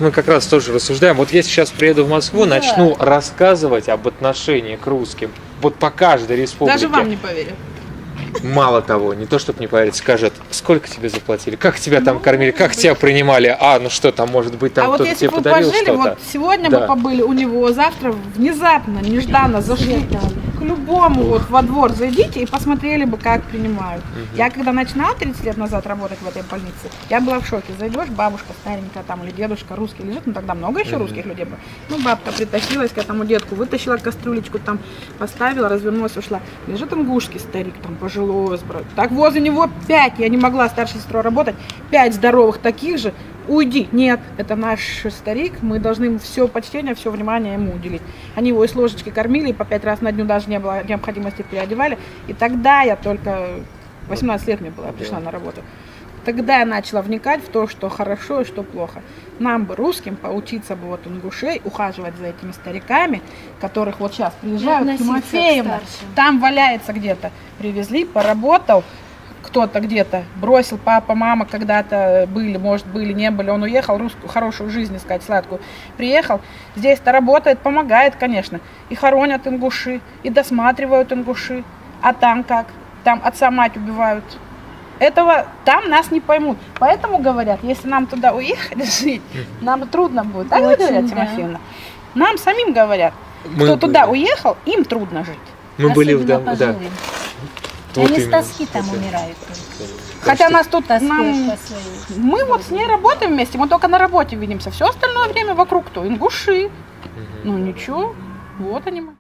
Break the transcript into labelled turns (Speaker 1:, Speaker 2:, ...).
Speaker 1: Мы как раз тоже рассуждаем. Вот если сейчас приеду в Москву, начну рассказывать об отношении к русским. Вот по каждой республике.
Speaker 2: Даже вам не поверят.
Speaker 1: Мало того, не то чтобы не поверить, скажет, сколько тебе заплатили, как тебя там кормили, как тебя принимали, ну что там, может быть, там кто-то тебе подарил что-то.
Speaker 2: А вот если бы вы пожили, вот сегодня бы побыли у него, завтра внезапно, нежданно зашли к любому вот во двор, зайдите и посмотрели бы, как принимают. Я когда начинала 30 лет назад работать в этой больнице, я была в шоке. Зайдешь, бабушка старенькая там или дедушка русский лежит, тогда много еще русских людей было. Бабка притащилась к этому детку, вытащила кастрюлечку, там поставила, развернулась, ушла. Лежит ингушский старик, там пожилой, так возле него 5, я не могла старшей сестрой работать, 5 здоровых таких же, уйди. Нет, это наш старик, мы должны ему все почтение, все внимание ему уделить. Они его из ложечки кормили, и по 5 раз на дню даже не было необходимости переодевали. И тогда я только, 18 лет мне было, я пришла на работу. Тогда я начала вникать в то, что хорошо и что плохо. Нам бы, русским, поучиться бы вот ингушей, ухаживать за этими стариками, которых вот сейчас приезжают, Тимофеевна, там валяется где-то. Привезли, поработал, кто-то где-то бросил, папа, мама когда-то были, может, были, не были, он уехал, русскую, хорошую жизнь искать, сладкую. Приехал, здесь-то работает, помогает, конечно. И хоронят ингуши, и досматривают ингуши. А там как? Там отца, мать убивают. Этого там нас не поймут. Поэтому говорят, если нам туда уехать жить, нам трудно будет. Так вы говорите, Тимофеевна? Нам самим говорят, кто туда уехал, им трудно жить.
Speaker 1: Мы были в доме, да.
Speaker 3: Они с тоски там умирают.
Speaker 2: Хотя нас тут, мы вот с ней работаем вместе, мы только на работе видимся. Все остальное время вокруг кто? Ингуши. Ну ничего, вот они мы.